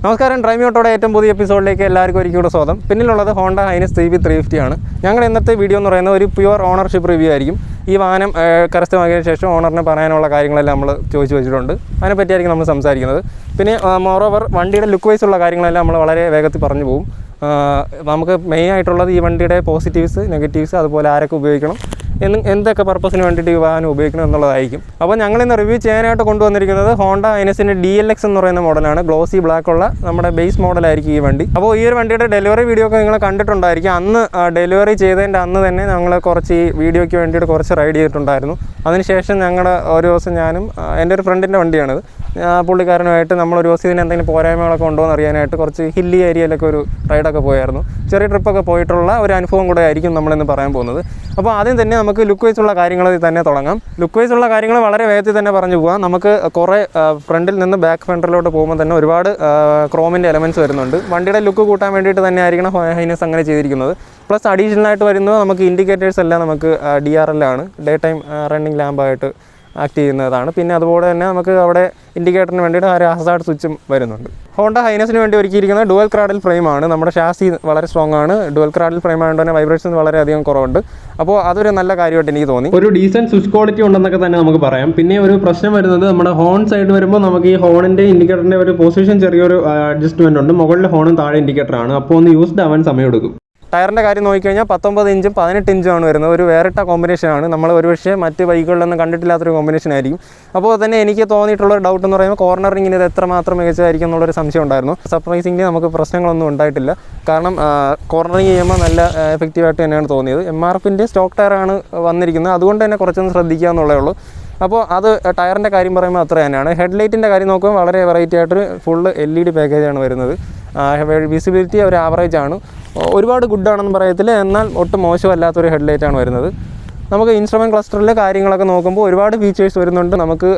നമസ്കാരം, ഡ്രൈവിംഗ് ഓട്ടോയുടെ ഏറ്റവും പുതിയ എപ്പിസോഡിലേക്ക് എല്ലാവർക്കും ഒരിക്കലും സ്വാഗതം. പിന്നിലുള്ളത് ഹോണ്ട ഹൈനസ് CB350 ആണ്. ഞങ്ങൾ ഇന്നത്തെ വീഡിയോ എന്ന് പറയുന്നത് ഒരു പ്യുവർ ഓണർഷിപ്പ് റിവ്യൂ ആയിരിക്കും. ഈ വാഹനം കരസ്ഥമാക്കിയതിനു ശേഷം ഓണറിന് പറയാനുള്ള കാര്യങ്ങളെല്ലാം നമ്മൾ ചോദിച്ചു വെച്ചിട്ടുണ്ട്. അതിനെപ്പറ്റിയായിരിക്കും നമ്മൾ സംസാരിക്കുന്നത്. പിന്നെ മോറോവർ വണ്ടിയുടെ ലുക്ക് വൈസ് ഉള്ള കാര്യങ്ങളെല്ലാം നമ്മൾ വളരെ വേഗത്തിൽ പറഞ്ഞു പോകും. നമുക്ക് മെയിനായിട്ടുള്ളത് ഈ വണ്ടിയുടെ പോസിറ്റീവ്സ്, നെഗറ്റീവ്സ്, അതുപോലെ ആരൊക്കെ ഉപയോഗിക്കണം, എന്തൊക്കെ പർപ്പസിന് വേണ്ടിയിട്ട് ഈ വാഹനം ഉപയോഗിക്കണം എന്നുള്ളതായിരിക്കും. അപ്പോൾ ഞങ്ങളിന്ന് റിവ്യൂ ചെയ്യാനായിട്ട് കൊണ്ടുവന്നിരിക്കുന്നത് ഹോണ്ട ഹൈനസിൻ്റെ DLX എന്ന് പറയുന്ന മോഡലാണ്. ഗ്ലോസി ബ്ലാക്ക് ഉള്ള നമ്മുടെ ബേസ് മോഡലായിരിക്കും ഈ വണ്ടി. അപ്പോൾ ഈ ഒരു വണ്ടിയുടെ ഡെലിവറി വീഡിയോ ഒക്കെ നിങ്ങൾ കണ്ടിട്ടുണ്ടായിരിക്കും. അന്ന് ഡെലിവറി ചെയ്തതിൻ്റെ അന്ന് തന്നെ ഞങ്ങൾ കുറച്ച് ഈ വീഡിയോയ്ക്ക് വേണ്ടിയിട്ട് കുറച്ച് റൈഡ് ചെയ്തിട്ടുണ്ടായിരുന്നു. അതിനുശേഷം ഞങ്ങളുടെ ഒരു ദിവസം ഞാനും എൻ്റെ ഒരു ഫ്രണ്ടിൻ്റെ വണ്ടിയാണിത്, പുള്ളിക്കാരനുമായിട്ട് നമ്മളൊരു ദിവസം ഇതിന് എന്തെങ്കിലും പോരായ്മകളൊക്കെ ഉണ്ടോ എന്ന് അറിയാനായിട്ട് കുറച്ച് ഹില്ലി ഏരിയയിലൊക്കെ ഒരു റൈഡൊക്കെ പോയായിരുന്നു. ചെറിയ ട്രിപ്പൊക്കെ പോയിട്ടുള്ള ഒരു അനുഭവം കൂടെ ആയിരിക്കും നമ്മളിന്ന് പറയാൻ പോകുന്നത്. അപ്പോൾ ആദ്യം തന്നെ നമുക്ക് ലുക്ക് വൈസ് ഉള്ള കാര്യങ്ങൾ തന്നെ തുടങ്ങാം. ലുക്ക് വൈസ് ഉള്ള കാര്യങ്ങൾ വളരെ വേഗത്തിൽ തന്നെ പറഞ്ഞു പോകാം. നമുക്ക് കുറേ ഫ്രണ്ടിൽ നിന്ന് ബാക്ക് ഫ്രണ്ടിലോട്ട് പോകുമ്പോൾ തന്നെ ഒരുപാട് ക്രോമിൻ്റെ എലമെൻറ്റ്സ് വരുന്നുണ്ട്. വണ്ടിയുടെ ലുക്ക് കൂട്ടാൻ വേണ്ടിയിട്ട് തന്നെ ആയിരിക്കണം ഹൈനസ് അങ്ങനെ ചെയ്തിരിക്കുന്നത്. പ്ലസ് അഡീഷണൽ ആയിട്ട് വരുന്നത് നമുക്ക് ഇൻഡിക്കേറ്റേഴ്സ് എല്ലാം നമുക്ക് DRL ആണ്, ഡേ ടൈം റണ്ണിങ് ലാമ്പായിട്ട് ആക്ട് ചെയ്യുന്നതാണ്. പിന്നെ അതുപോലെ തന്നെ നമുക്ക് അവിടെ ഇൻഡിക്കേറ്ററിന് വേണ്ടിയിട്ട് ഒരു ഹസാർഡ് സ്വിച്ചും വരുന്നുണ്ട്. ഹോണ്ട ഹൈനസിന് വേണ്ടി ഒരുക്കിയിരിക്കുന്ന ഡുവൽ ക്രാഡിൽ ഫ്രെയിമാണ്. നമ്മുടെ ഷാസി വളരെ സ്ട്രോങ് ആണ്. ഡുവൽ ക്രാഡിൽ ഫ്രെയിം ആയതുകൊണ്ട് തന്നെ വൈബ്രേഷൻ വളരെയധികം കുറവുണ്ട്. അപ്പോൾ അതൊരു നല്ല കാര്യമായിട്ട് എനിക്ക് തോന്നി. ഒരു ഡീസൻറ്റ് സ്വിച്ച് ക്വാളിറ്റി ഉണ്ടെന്നൊക്കെ തന്നെ നമുക്ക് പറയാം. പിന്നെ ഒരു പ്രശ്നം വരുന്നത് നമ്മുടെ ഹോൺ സൈഡ് വരുമ്പോൾ നമുക്ക് ഈ ഹോണിൻ്റെ ഇൻഡിക്കേറ്ററിൻ്റെ ഒരു പൊസിഷൻ ചെറിയൊരു അഡ്ജസ്റ്റ്മെൻ്റ് ഉണ്ട്. മുകളിലെ ഹോണും താഴെ ഇൻഡിക്കേറ്ററാണ്. അപ്പോൾ ഒന്ന് യൂസ്ഡ് ആവാൻ സമയമെടുക്കും. ടയറിൻ്റെ കാര്യം നോക്കിക്കഴിഞ്ഞാൽ 19 ഇഞ്ചും 18 ഇഞ്ചുമാണ് വരുന്നത്. ഒരു വേറിട്ട കോമ്പിനേഷനാണ്. നമ്മൾ ഒരുപക്ഷെ മറ്റ് ബൈക്കുകളിലൊന്നും കണ്ടിട്ടില്ലാത്തൊരു കോമ്പിനേഷൻ ആയിരിക്കും. അപ്പോൾ തന്നെ എനിക്ക് തോന്നിയിട്ടുള്ളൊരു ഡൗട്ട് എന്ന് പറയുമ്പോൾ കോർണറിങ്ങിന് ഇത് എത്രമാത്രം മികച്ചതായിരിക്കും എന്നുള്ളൊരു സംശയം ഉണ്ടായിരുന്നു. സർപ്രൈസിംഗ്ലി നമുക്ക് പ്രശ്നങ്ങളൊന്നും ഉണ്ടായിട്ടില്ല. കാരണം കോർണറിങ് ചെയ്യുമ്പോൾ നല്ല എഫക്റ്റീവായിട്ട് തന്നെയാണ് തോന്നിയത്. MRFിൻ്റെ സ്റ്റോക്ക് ടയറാണ് വന്നിരിക്കുന്നത്. അതുകൊണ്ട് തന്നെ കുറച്ചൊന്ന് ശ്രദ്ധിക്കുക എന്നുള്ളേ ഉള്ളൂ. അപ്പോൾ അത് ടയറിൻ്റെ കാര്യം പറയുമ്പോൾ അത്ര തന്നെയാണ്. ഹെഡ്ലൈറ്റിൻ്റെ കാര്യം നോക്കുമ്പോൾ വളരെ വെറൈറ്റി ആയിട്ടൊരു ഫുള്ള് LED പാക്കേജാണ് വരുന്നത്. വിസിബിലിറ്റി ഒരു ആവറേജ് ആണ്. ഒരുപാട് ഗുഡാണെന്ന് പറയത്തില്ല, എന്നാൽ ഒട്ടും മോശമല്ലാത്തൊരു ഹെഡ്ലൈറ്റാണ് വരുന്നത്. നമുക്ക് ഇൻസ്ട്രുമെൻറ്റ് ക്ലസ്റ്ററിൽ കാര്യങ്ങളൊക്കെ നോക്കുമ്പോൾ ഒരുപാട് ഫീച്ചേഴ്സ് വരുന്നുണ്ട്. നമുക്ക്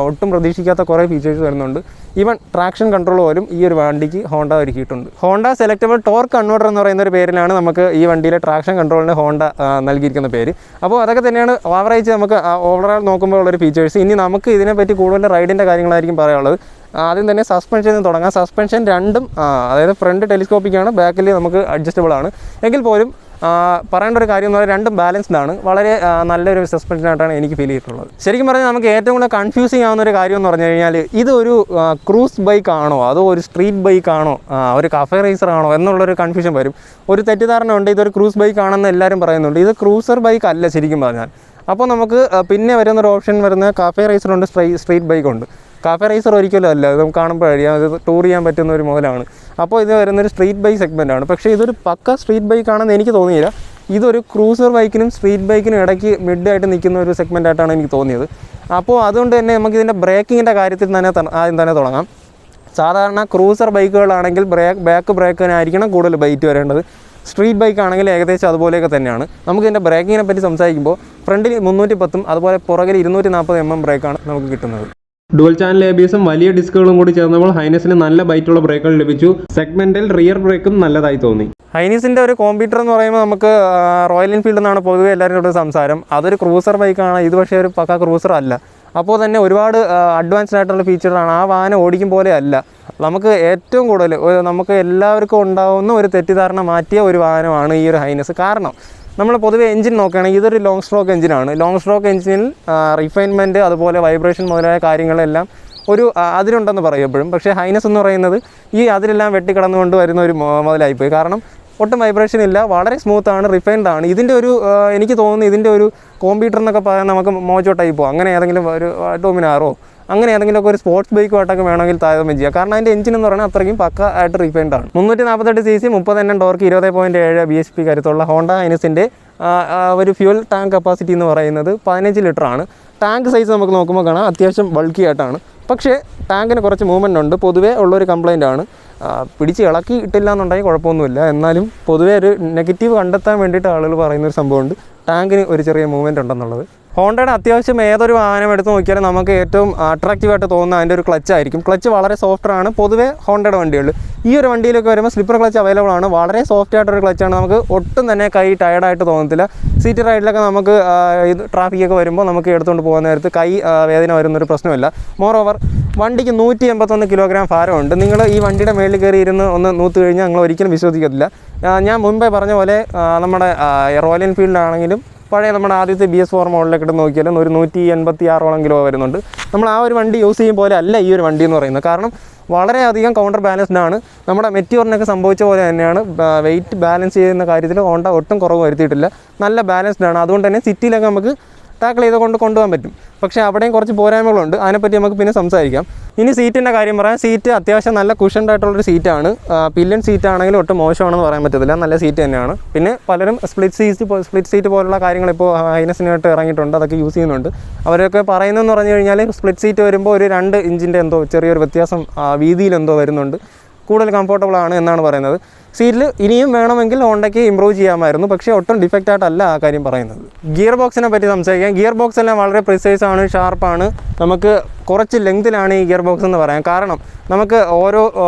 ഒട്ടും പ്രതീക്ഷിക്കാത്ത കുറേ ഫീച്ചേഴ്സ് വരുന്നുണ്ട്. ഈവൻ ട്രാക്ഷൻ കൺട്രോൾ പോലും ഈ ഒരു വണ്ടിക്ക് ഹോണ്ട ഒരുക്കിയിട്ടുണ്ട്. ഹോണ്ട സെലക്റ്റബിൾ ടോർക്ക് കൺവെർട്ടർ എന്ന് പറയുന്ന ഒരു പേരിലാണ് നമുക്ക് ഈ വണ്ടിയിലെ ട്രാക്ഷൻ കൺട്രോളിന് ഹോണ്ട നൽകിയിരിക്കുന്ന പേര്. അപ്പോൾ അതൊക്കെ തന്നെയാണ് ആവറേജ് നമുക്ക് ഓവറോൾ നോക്കുമ്പോൾ ഉള്ളൊരു ഫീച്ചേഴ്സ്. ഇനി നമുക്ക് ഇതിനെപ്പറ്റി കൂടുതൽ റൈഡിൻ്റെ കാര്യങ്ങളായിരിക്കും പറയാനുള്ളത്. ആദ്യം തന്നെ സസ്പെൻഷനിൽ തുടങ്ങാം. സസ്പെൻഷൻ രണ്ടും അതായത് ഫ്രണ്ട് ടെലിസ്കോപ്പിക്കാണ്, ബാക്കിൽ നമുക്ക് അഡ്ജസ്റ്റബിൾ ആണ്. എങ്കിൽ പോലും പറയേണ്ട ഒരു കാര്യം എന്ന് പറഞ്ഞാൽ രണ്ടും ബാലൻസ്ഡ് ആണ്. വളരെ നല്ലൊരു സസ്പെൻഷനായിട്ടാണ് എനിക്ക് ഫീൽ ചെയ്തിട്ടുള്ളത്. ശരിക്കും പറഞ്ഞാൽ നമുക്ക് ഏറ്റവും കൂടുതൽ കൺഫ്യൂസിങ് ആവുന്ന ഒരു കാര്യം എന്ന് പറഞ്ഞു കഴിഞ്ഞാൽ ഇതൊരു ക്രൂസ് ബൈക്ക് ആണോ അതോ ഒരു സ്ട്രീറ്റ് ബൈക്ക് ആണോ ഒരു കഫേ റേസർ ആണോ എന്നുള്ളൊരു കൺഫ്യൂഷൻ വരും. ഒരു തെറ്റിദ്ധാരണ ഉണ്ട്, ഇതൊരു ക്രൂസ് ബൈക്ക് ആണെന്ന് എല്ലാവരും പറയുന്നുണ്ട്. ഇത് ക്രൂസർ ബൈക്ക് അല്ല ശരിക്കും പറഞ്ഞാൽ. അപ്പോൾ നമുക്ക് പിന്നെ വരുന്നൊരു ഓപ്ഷൻ വരുന്ന കഫേ റേസറുണ്ട്, സ്ട്രീറ്റ് ബൈക്കുണ്ട്. കഫേ റേസർ ഒരിക്കലും അല്ല, ഇത് നമുക്ക് കാണുമ്പോഴറിയാം ഇത് ടൂർ ചെയ്യാൻ പറ്റുന്ന ഒരു മോഡലാണ്. അപ്പോൾ ഇത് വരുന്നൊരു സ്ട്രീറ്റ് ബൈക്ക് സെഗ്മെൻറ്റാണ്. പക്ഷേ ഇതൊരു പക്ക സ്ട്രീറ്റ് ബൈക്കാണെന്ന് എനിക്ക് തോന്നിയില്ല. ഇതൊരു ക്രൂസർ ബൈക്കിനും സ്ട്രീറ്റ് ബൈക്കിനും ഇടയ്ക്ക് മിഡായിട്ട് നിൽക്കുന്ന ഒരു സെഗ്മെൻറ്റായിട്ടാണ് എനിക്ക് തോന്നിയത്. അപ്പോൾ അതുകൊണ്ട് തന്നെ നമുക്കിതിൻ്റെ ബ്രേക്കിങ്ങിൻ്റെ കാര്യത്തിൽ തന്നെ ആദ്യം തന്നെ തുടങ്ങാം. സാധാരണ ക്രൂസർ ബൈക്കുകളാണെങ്കിൽ ബാക്ക് ബ്രേക്കിനായിരിക്കണം കൂടുതൽ ബൈറ്റ് വരേണ്ടത്. സ്ട്രീറ്റ് ബൈക്ക് ആണെങ്കിൽ ഏകദേശം അതുപോലെയൊക്കെ തന്നെയാണ്. നമുക്കിതിൻ്റെ ബ്രേക്കിങ്ങിനെ പറ്റി സംസാരിക്കുമ്പോൾ ഫ്രണ്ടിൽ 310 അതുപോലെ പുറകിൽ 240 mm ബ്രേക്കാണ് നമുക്ക് കിട്ടുന്നത്. ഡുവൽ ചാനൽ ABSും വലിയ ഡിസ്കുകളും കൂടി ചേർന്നപ്പോൾ ഹൈനസിന് നല്ല ബൈറ്റുള്ള ബ്രേക്കുകൾ ലഭിച്ചു. സെഗ്മെന്റിൽ റിയർ ബ്രേക്കും നല്ലതായി തോന്നി. ഹൈനസിൻ്റെ ഒരു കോമ്പീറ്റർ എന്ന് പറയുമ്പോൾ നമുക്ക് റോയൽ എൻഫീൽഡ് എന്നാണ് പൊതുവെ എല്ലാവരുടെ സംസാരം. അതൊരു ക്രൂസർ ബൈക്കാണ്, ഇത് പക്ഷേ ഒരു പക്ക ക്രൂസർ അല്ല. അപ്പോൾ തന്നെ ഒരുപാട് അഡ്വാൻസ്ഡ് ആയിട്ടുള്ള ഫീച്ചറാണ്. ആ വാഹനം ഓടിക്കും പോലെ അല്ല. നമുക്ക് ഏറ്റവും കൂടുതൽ നമുക്ക് എല്ലാവർക്കും ഉണ്ടാകുന്ന ഒരു തെറ്റിദ്ധാരണ മാറ്റിയ ഒരു വാഹനമാണ് ഈ ഒരു ഹൈനസ്. കാരണം നമ്മൾ പൊതുവെ എഞ്ചിൻ നോക്കുകയാണെങ്കിൽ ഇതൊരു ലോങ് സ്ട്രോക്ക് എഞ്ചിനാണ്. ലോങ് സ്ട്രോക്ക് എഞ്ചിനിൽ റിഫൈൻമെൻറ്റ് അതുപോലെ വൈബ്രേഷൻ മുതലായ കാര്യങ്ങളെല്ലാം ഒരു അതിലുണ്ടെന്ന് പറയപ്പെടും. പക്ഷേ ഹൈനസ് എന്ന് പറയുന്നത് ഈ അതിലെല്ലാം വെട്ടിക്കടന്നുകൊണ്ട് വരുന്ന ഒരു മുതലായിപ്പോയി. കാരണം ഒട്ടും വൈബ്രേഷൻ ഇല്ല, വളരെ സ്മൂത്താണ്, റിഫൈൻഡ് ആണ്. ഇതിൻ്റെ ഒരു എനിക്ക് തോന്നുന്നു ഇതിൻ്റെ ഒരു കോമ്പീറ്റർ എന്നൊക്കെ പറയാൻ നമുക്ക് മോജോ ടൈപ്പോ അങ്ങനെ ഏതെങ്കിലും ഒരു ഡോമിനാറോ അങ്ങനെ ഏതെങ്കിലുമൊക്കെ ഒരു സ്പോർട്സ് ബൈക്കുമായിട്ടൊക്കെ വേണമെങ്കിൽ താരതമ്യം ചെയ്യുക. കാരണം അതിൻ്റെ എഞ്ചിൻ എന്ന് പറഞ്ഞാൽ അത്രയ്ക്കും പക്ക ആയിട്ട് റിഫൈൻഡ് ആണ്. 348 cc 30 Nm ടോർക്ക് 20.7 bhp കരുത്തുള്ള ഹോണ്ട ഹൈനസിൻ്റെ ഒരു ഫ്യൂൽ ടാങ്ക് കപ്പാസിറ്റി എന്ന് പറയുന്നത് 15 ലിറ്ററാണ്. ടാങ്ക് സൈസ് നമുക്ക് നോക്കുമ്പോൾ കാണാം അത്യാവശ്യം ബൾക്കി ആയിട്ടാണ്. പക്ഷേ ടാങ്കിന് കുറച്ച് മൂവ്മെൻ്റ് ഉണ്ട്. പൊതുവേ ഉള്ളൊരു കംപ്ലയിൻ്റ് ആണ്. പിടിച്ച് ഇളക്കി ഇട്ടില്ല എന്നുണ്ടെങ്കിൽ കുഴപ്പമൊന്നുമില്ല. എന്നാലും പൊതുവേ ഒരു നെഗറ്റീവ് കണ്ടെത്താൻ വേണ്ടിയിട്ട് ആളുകൾ പറയുന്നൊരു സംഭവമുണ്ട്, ടാങ്കിന് ഒരു ചെറിയ മൂവ്മെൻറ്റ് ഉണ്ടെന്നുള്ളത്. ഹോണ്ടയുടെ അത്യാവശ്യം ഏതൊരു വാഹനം എടുത്ത് നോക്കിയാലും നമുക്ക് ഏറ്റവും അട്രാക്റ്റീവായിട്ട് തോന്നുന്ന അതിൻ്റെ ഒരു ക്ലച്ച് ആയിരിക്കും. ക്ലച്ച് വളരെ സോഫ്റ്റാണ് പൊതുവേ ഹോണ്ടയുടെ വണ്ടികളിൽ. ഈ ഒരു വണ്ടിയിലൊക്കെ വരുമ്പോൾ സ്ലിപ്പർ ക്ലച്ച് അവൈലബിൾ ആണ്. വളരെ സോഫ്റ്റ് ആയിട്ടൊരു ക്ലച്ചാണ്. നമുക്ക് ഒട്ടും തന്നെ കൈ ടയർഡായിട്ട് തോന്നത്തില്ല. സീറ്റ് റൈഡിലൊക്കെ നമുക്ക് ഇത് ട്രാഫിക്കൊക്കെ വരുമ്പോൾ നമുക്ക് എടുത്തുകൊണ്ട് പോകുന്ന നേരത്ത് കൈ വേദന വരുന്നൊരു പ്രശ്നമില്ല. മോറോവർ വണ്ടിക്ക് 181 കിലോഗ്രാം ഭാരമുണ്ട്. നിങ്ങൾ ഈ വണ്ടിയുടെ മേളിൽ കയറി ഇരുന്ന് ഒന്ന് നൂത്ത് കഴിഞ്ഞാൽ നിങ്ങൾ ഒരിക്കലും വിശ്വസിക്കത്തില്ല. ഞാൻ മുമ്പേ പറഞ്ഞ പോലെ നമ്മുടെ റോയൽ എൻഫീൽഡിലാണെങ്കിലും പഴയ നമ്മുടെ ആദ്യത്തെ BS4 മോഡലൊക്കെ ഇട്ട് നോക്കിയാലും ഒരു 186 കിലോ വരുന്നുണ്ട്. നമ്മൾ ആ ഒരു വണ്ടി യൂസ് ചെയ്യും പോലെ അല്ല ഈ ഒരു വണ്ടി എന്ന് പറയുന്നത്. കാരണം വളരെയധികം കൗണ്ടർ ബാലൻസ്ഡ് ആണ്. നമ്മുടെ മെറ്റിയോറിനൊക്കെ സംഭവിച്ച പോലെ തന്നെയാണ്. വെയിറ്റ് ബാലൻസ് ചെയ്യുന്ന കാര്യത്തിൽ ഹോണ്ട ഒട്ടും കുറവ് വരുത്തിയിട്ടില്ല. നല്ല ബാലൻസ്ഡ് ആണ്. അതുകൊണ്ട് തന്നെ സിറ്റിയിലൊക്കെ നമുക്ക് ടാക്കിൾ ചെയ്തുകൊണ്ട് കൊണ്ടുപോകാൻ പറ്റും. പക്ഷേ അവിടെയും കുറച്ച് പോരായ്മകളുണ്ട്. അതിനെപ്പറ്റി നമുക്ക് പിന്നെ സംസാരിക്കാം. ഇനി സീറ്റിൻ്റെ കാര്യം പറയാം. സീറ്റ് അത്യാവശ്യം നല്ല കുഷൻഡ് ആയിട്ടുള്ളൊരു സീറ്റാണ്. പില്ലൻ സീറ്റ് ആണെങ്കിലും ഒട്ടും മോശമാണെന്ന് പറയാൻ പറ്റത്തില്ല. നല്ല സീറ്റ് തന്നെയാണ്. പിന്നെ പലരും സ്പ്ലിറ്റ് സീറ്റ് പോലുള്ള കാര്യങ്ങൾ ഇപ്പോൾ ഹൈനസിനായിട്ട് ഇറങ്ങിയിട്ടുണ്ട്. അതൊക്കെ യൂസ് ചെയ്യുന്നുണ്ട്. അവരൊക്കെ പറയുന്നതെന്ന് പറഞ്ഞു കഴിഞ്ഞാൽ സ്പ്ലിറ്റ് സീറ്റ് വരുമ്പോൾ ഒരു 2 ഇഞ്ചിൻ്റെ എന്തോ ചെറിയൊരു വ്യത്യാസം വീതിയിലെന്തോ വരുന്നുണ്ട്. കൂടുതൽ കംഫർട്ടബിൾ ആണ് എന്നാണ് പറയുന്നത്. സീറ്റിൽ ഇനിയും വേണമെങ്കിൽ ഹോണ്ടയ്ക്ക് ഇമ്പ്രൂവ് ചെയ്യാമായിരുന്നു. പക്ഷേ ഒട്ടും ഡിഫക്റ്റ് ആയിട്ടല്ല ആ കാര്യം പറയുന്നത്. ഗിയർ ബോക്സിനെ പറ്റി സംസാരിക്കാം. ഗിയർ ബോക്സ് എല്ലാം വളരെ പ്രിസൈസ് ആണ്, ഷാർപ്പാണ്. നമുക്ക് കുറച്ച് ലെങ്തിലാണ് ഈ ഗിയർ ബോക്സ് എന്ന് പറയാം. കാരണം നമുക്ക് ഓരോ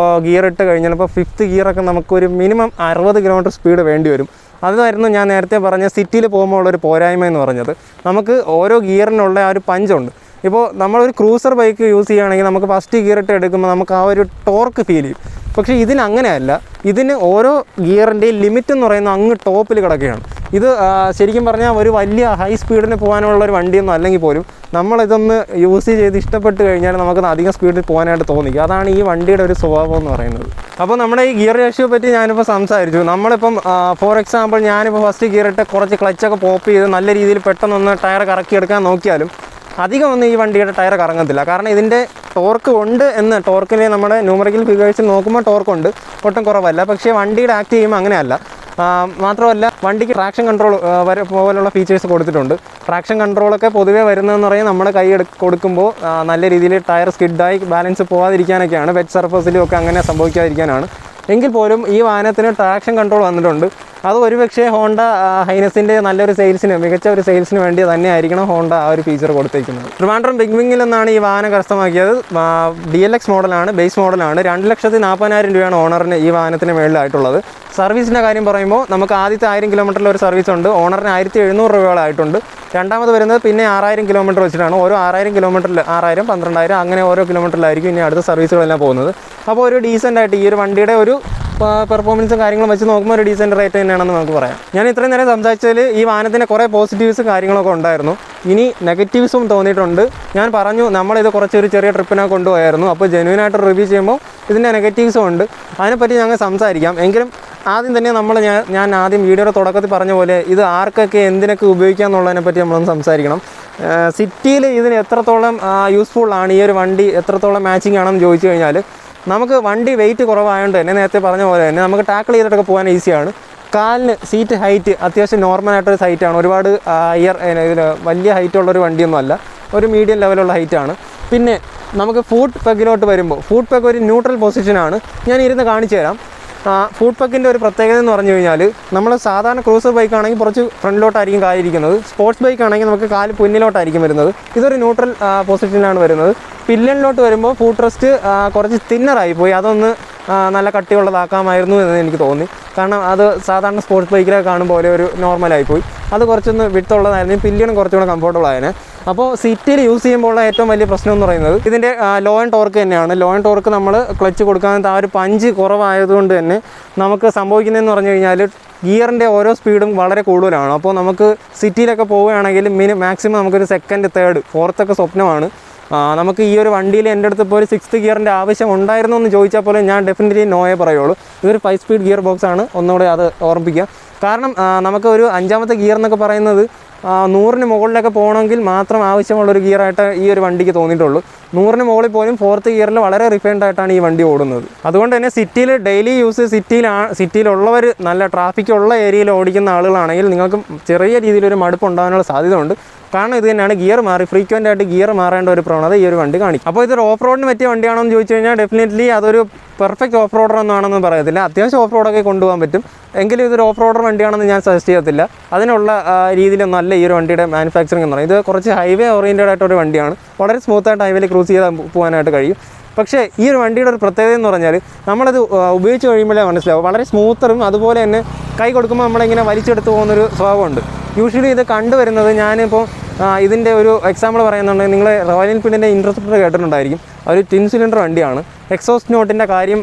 ഗിയർ ഇട്ട് കഴിഞ്ഞാൽ ഇപ്പോൾ 5th ഗിയറൊക്കെ നമുക്കൊരു മിനിമം 60 കിലോമീറ്റർ സ്പീഡ് വേണ്ടി വരും. അതായിരുന്നു ഞാൻ നേരത്തെ പറഞ്ഞ സിറ്റിയിൽ പോകുമ്പോൾ ഉള്ളൊരു പോരായ്മ എന്ന് പറഞ്ഞത്. നമുക്ക് ഓരോ ഗിയറിനുള്ള ആ ഒരു പഞ്ചുണ്ട്. ഇപ്പോൾ നമ്മളൊരു ക്രൂസർ ബൈക്ക് യൂസ് ചെയ്യുകയാണെങ്കിൽ നമുക്ക് ഫസ്റ്റ് ഗിയർ ഇട്ട് എടുക്കുമ്പോൾ നമുക്ക് ആ ഒരു ടോർക്ക് ഫീൽ ചെയ്യും. പക്ഷേ ഇതിന് അങ്ങനെയല്ല. ഇതിന് ഓരോ ഗിയറിൻ്റെയും ലിമിറ്റ് എന്ന് പറയുന്നത് അങ്ങ് ടോപ്പിൽ കിടക്കുകയാണ്. ഇത് ശരിക്കും പറഞ്ഞാൽ ഒരു വലിയ ഹൈ സ്പീഡിന് പോകാനുള്ള ഒരു വണ്ടിയൊന്നും അല്ലെങ്കിൽ പോലും നമ്മളിതൊന്ന് യൂസ് ചെയ്ത് ഇഷ്ടപ്പെട്ട് കഴിഞ്ഞാൽ നമുക്ക് അധികം സ്പീഡിൽ പോകാനായിട്ട് തോന്നിക്കും. അതാണ് ഈ വണ്ടിയുടെ ഒരു സ്വഭാവം എന്ന് പറയുന്നത്. അപ്പോൾ നമ്മുടെ ഈ ഗിയർ റേഷ്യോ പറ്റി ഞാനിപ്പോൾ സംസാരിച്ചു. നമ്മളിപ്പം ഫോർ എക്സാമ്പിൾ ഞാനിപ്പോൾ ഫസ്റ്റ് ഗിയർ ഇട്ട് കുറച്ച് ക്ലച്ചൊക്കെ പോപ്പ് ചെയ്ത് നല്ല രീതിയിൽ പെട്ടെന്നൊന്ന് ടയർ കറക്കിയെടുക്കാൻ നോക്കിയാലും അധികമൊന്നും ഈ വണ്ടിയുടെ ടയർ കറങ്ങത്തില്ല. കാരണം ഇതിൻ്റെ ടോർക്ക് ഉണ്ട് എന്ന് ടോർക്കിനെ നമ്മുടെ ന്യൂമറിക്കൽ ഫിഗേഴ്സിൽ നോക്കുമ്പോൾ ടോർക്കുണ്ട്, ഒട്ടും കുറവല്ല. പക്ഷേ വണ്ടിയുടെ ആക്ട് ചെയ്യുമ്പോൾ അങ്ങനെയല്ല. മാത്രമല്ല വണ്ടിക്ക് ട്രാക്ഷൻ കൺട്രോൾ പോലുള്ള ഫീച്ചേഴ്സ് കൊടുത്തിട്ടുണ്ട്. ട്രാക്ഷൻ കൺട്രോളൊക്കെ പൊതുവേ വരുന്നതെന്ന് പറഞ്ഞാൽ നമ്മുടെ കൈ കൊടുക്കുമ്പോൾ നല്ല രീതിയിൽ ടയർ സ്കിഡായി ബാലൻസ് പോകാതിരിക്കാനൊക്കെയാണ്. വെറ്റ് സർഫസിലും ഒക്കെ അങ്ങനെ സംഭവിക്കാതിരിക്കാനാണ്. എങ്കിൽ പോലും ഈ വാഹനത്തിന് ട്രാക്ഷൻ കൺട്രോൾ വന്നിട്ടുണ്ട്. അത് ഒരുപക്ഷേ ഹോണ്ട ഹൈനസിൻ്റെ നല്ലൊരു മികച്ച ഒരു സെയിൽസിന് വേണ്ടി തന്നെ ആയിരിക്കണം ഹോണ്ട ആ ഒരു ഫീച്ചർ കൊടുത്തേക്കുന്നത്. ട്രിവാൻഡ്രം ബിഗ് വിങ്ങിൽ നിന്നാണ് ഈ വാഹനം കരസ്ഥമാക്കിയത്. DLX മോഡലാണ്, ബേസ് മോഡലാണ്. 2,40,000 രൂപയാണ് ഓണറിന് ഈ വാഹനത്തിന് മേളിലായിട്ടുള്ളത്. സർവീസിൻ്റെ കാര്യം പറയുമ്പോൾ നമുക്ക് ആദ്യത്തെ 1000 കിലോമീറ്ററിൽ ഒരു സർവീസ് ഉണ്ട്. ഓണറിന് 1,700 രൂപകളായിട്ടുണ്ട്. രണ്ടാമത് വരുന്നത് പിന്നെ 6000 കിലോമീറ്റർ വെച്ചിട്ടാണ്. ഓരോ 6000 കിലോമീറ്ററിൽ 6000, 12000 അങ്ങനെ ഓരോ കിലോമീറ്ററിലായിരിക്കും ഇനി അടുത്ത സർവീസുകളെല്ലാം പോകുന്നത്. അപ്പോൾ ഒരു ഡീസൻ്റ് ആയിട്ട് ഈ ഒരു വണ്ടിയുടെ ഒരു പെർഫോമൻസും കാര്യങ്ങളും വെച്ച് നോക്കുമ്പോൾ ഒരു ഡീസൻ്റ് റേറ്റ് തന്നെയാണെന്ന് നമുക്ക് പറയാം. ഞാൻ ഇത്രയും നേരം സംസാരിച്ചതിൽ ഈ വാഹനത്തിൻ്റെ കുറേ പോസിറ്റീവ്സ് കാര്യങ്ങളൊക്കെ ഉണ്ടായിരുന്നു. ഇനി നെഗറ്റീവ്സും തോന്നിയിട്ടുണ്ട്. ഞാൻ പറഞ്ഞു നമ്മളിത് കുറച്ചൊരു ചെറിയ ട്രിപ്പിനൊക്കെ കൊണ്ടുപോയായിരുന്നു. അപ്പോൾ ജെന്യൂനായിട്ട് റിവ്യൂ ചെയ്യുമ്പോൾ ഇതിൻ്റെ നെഗറ്റീവ്സും ഉണ്ട്. അതിനെപ്പറ്റി ഞങ്ങൾ സംസാരിക്കാം. എങ്കിലും ആദ്യം തന്നെ ഞാൻ ആദ്യം വീഡിയോയുടെ തുടക്കത്തിൽ പറഞ്ഞ പോലെ ഇത് ആർക്കൊക്കെ എന്തിനൊക്കെ ഉപയോഗിക്കാം എന്നുള്ളതിനെ പറ്റി നമ്മളൊന്ന് സംസാരിക്കണം. സിറ്റിയിൽ ഇതിന് എത്രത്തോളം യൂസ്ഫുള്ളാണ്, ഈ ഒരു വണ്ടി എത്രത്തോളം മാച്ചിങ് ആണെന്ന് ചോദിച്ചു കഴിഞ്ഞാൽ നമുക്ക് വണ്ടി വെയിറ്റ് കുറവായതുകൊണ്ട് തന്നെ നേരത്തെ പറഞ്ഞ പോലെ തന്നെ നമുക്ക് ടാക്കിൾ ചെയ്തിട്ടൊക്കെ പോകാൻ ഈസിയാണ്. കാലിന് സീറ്റ് ഹൈറ്റ് അത്യാവശ്യം നോർമലായിട്ടൊരു ഹൈറ്റാണ്. ഒരുപാട് ഇതിൽ വലിയ ഹൈറ്റുള്ളൊരു വണ്ടിയൊന്നും അല്ല, ഒരു മീഡിയം ലെവലുള്ള ഹൈറ്റാണ്. പിന്നെ നമുക്ക് ഫുട്ട് പെഗിലോട്ട് വരുമ്പോൾ ഫുട്ട് പെഗ് ഒരു ന്യൂട്രൽ പൊസിഷനാണ്. ഞാൻ ഇരുന്ന് കാണിച്ചു തരാം. ഫുട്ട് പെഗിൻ്റെ ഒരു പ്രത്യേകത എന്ന് പറഞ്ഞു കഴിഞ്ഞാൽ നമ്മൾ സാധാരണ ക്രൂസർ ബൈക്ക് ആണെങ്കിൽ കുറച്ച് ഫ്രണ്ടിലോട്ടായിരിക്കും കാലിരിക്കുന്നത്. സ്പോർട്സ് ബൈക്ക് ആണെങ്കിൽ നമുക്ക് കാല് പിന്നിലോട്ടായിരിക്കും വരുന്നത്. ഇതൊരു ന്യൂട്രൽ പൊസിഷനിലാണ് വരുന്നത്. പില്ലനിലോട്ട് വരുമ്പോൾ ഫുട്ട് റെസ്റ്റ് കുറച്ച് തിന്നറായി പോയി. അതൊന്ന് നല്ല കട്ടിയുള്ളതാക്കാമായിരുന്നു എന്ന് എനിക്ക് തോന്നി. കാരണം അത് സാധാരണ സ്പോർട്സ് ബൈക്കിലൊക്കെ കാണുമ്പോൾ പോലെ ഒരു നോർമലായിപ്പോയി. അത് കുറച്ചൊന്ന് വിട്ടുള്ളതായിരുന്നു. പില്ലിയനും കുറച്ചുകൂടെ കംഫർട്ടബിൾ ആയതിന്. അപ്പോൾ സിറ്റിയിൽ യൂസ് ചെയ്യുമ്പോൾ ഉള്ള ഏറ്റവും വലിയ പ്രശ്നം എന്ന് പറയുന്നത് ഇതിൻ്റെ ലോ ആൻഡ് ടോർക്ക് തന്നെയാണ്. ലോ ആൻഡ് ടോർക്ക് നമ്മൾ ക്ലച്ച് കൊടുക്കാൻ ആ ഒരു പഞ്ച് കുറവായതുകൊണ്ട് തന്നെ നമുക്ക് സംഭവിക്കുന്നതെന്ന് പറഞ്ഞു കഴിഞ്ഞാൽ ഗിയറിൻ്റെ ഓരോ സ്പീഡും വളരെ കൂടുതലാണ്. അപ്പോൾ നമുക്ക് സിറ്റിയിലൊക്കെ പോവുകയാണെങ്കിൽ മാക്സിമം നമുക്കൊരു സെക്കൻഡ്, തേർഡ്, ഫോർത്തൊക്കെ സ്വപ്നമാണ്. നമുക്ക് ഈ ഒരു വണ്ടിയിൽ എൻ്റെ അടുത്ത് ഇപ്പോൾ ഒരു 6th ഗിയറിൻ്റെ ആവശ്യം ഉണ്ടായിരുന്നു എന്ന് ചോദിച്ചാൽ പോലും ഞാൻ ഡെഫിനറ്റ്ലി നോയെ പറയുള്ളൂ. ഇതൊരു 5 സ്പീഡ് ഗിയർ ബോക്സ് ആണ്, ഒന്നുകൂടെ അത് ഓർമ്മിക്കുക. കാരണം നമുക്ക് ഒരു 5ാമത്തെ ഗിയർ എന്നൊക്കെ പറയുന്നത് 100ന് മുകളിലൊക്കെ പോകണമെങ്കിൽ മാത്രം ആവശ്യമുള്ളൊരു ഗിയറായിട്ട് ഈ ഒരു വണ്ടിക്ക് തോന്നിയിട്ടുള്ളൂ. 100ന് മുകളിൽ പോലും 4th ഗിയറിൽ വളരെ റിഫൈൻഡ് ആയിട്ടാണ് ഈ വണ്ടി ഓടുന്നത്. അതുകൊണ്ട് തന്നെ സിറ്റിയിൽ ഡെയിലി യൂസ് സിറ്റിയിലുള്ളവർ നല്ല ട്രാഫിക്കുള്ള ഏരിയയിൽ ഓടിക്കുന്ന ആളുകളാണെങ്കിൽ നിങ്ങൾക്ക് ചെറിയ രീതിയിലൊരു മടുപ്പ് ഉണ്ടാകാനുള്ള സാധ്യത ഉണ്ട്. കാരണം ഇത് തന്നെയാണ് ഗിയർ മാറി ഫ്രീക്വൻ്റ് ആയിട്ട് ഗിയർ മാറേണ്ട ഒരു പ്രവണത ഈ ഒരു വണ്ടി കാണിക്കും. അപ്പോൾ ഇതൊരു ഓഫ് റോഡിന് പറ്റിയ വണ്ടിയാണോ എന്ന് ചോദിച്ചു കഴിഞ്ഞാൽ ഡെഫിനറ്റ്ലി അതൊരു പെർഫെക്റ്റ് ഓഫ് റോഡർ ഒന്നാണെന്ന് പറയത്തില്ല. അത്യാവശ്യം ഓഫ് റോഡൊക്കെ കൊണ്ടുപോകാൻ പറ്റും, എങ്കിലും ഇതൊരു ഓഫ് റോഡർ വണ്ടിയാണെന്ന് ഞാൻ സജസ്റ്റ് ചെയ്യത്തില്ല. അതിനുള്ള രീതിയിലൊന്നും അല്ല ഈ ഒരു വണ്ടിയുടെ മാനുഫാക്ചറിങ് എന്ന് പറയുന്നത്. ഇത് കുറച്ച് ഹൈവേ ഓറിയൻറ്റഡ് ആയിട്ടൊരു വണ്ടിയാണ്, വളരെ സ്മൂത്തായിട്ട് ഹൈവേയിൽ ക്രൂസ് ചെയ്താൽ പോകാനായിട്ട് കഴിയും. പക്ഷേ ഈ ഒരു വണ്ടിയുടെ ഒരു പ്രത്യേകത എന്ന് പറഞ്ഞാൽ നമ്മളത് ഉപയോഗിച്ച് കഴിയുമ്പോഴേ മനസ്സിലാവും, വളരെ സ്മൂത്തറും അതുപോലെ തന്നെ കൈ കൊടുക്കുമ്പോൾ നമ്മളിങ്ങനെ വലിച്ചെടുത്ത് പോകുന്നൊരു സ്വഭാവമുണ്ട്. യൂഷ്വലി ഇത് കണ്ടുവരുന്നത് ഞാനിപ്പോൾ ഇതിൻ്റെ ഒരു എക്സാമ്പിൾ പറയുന്നുണ്ടെങ്കിൽ നിങ്ങൾ റോയൽ എൻഫീൽഡിൻ്റെ ഇൻട്രസെപ്റ്റർ കേട്ടിട്ടുണ്ടായിരിക്കും. ഒരു ട്വിൻ സിലിണ്ടർ വണ്ടിയാണ്. എക്സോസ്റ്റ് നോട്ടിൻ്റെ കാര്യം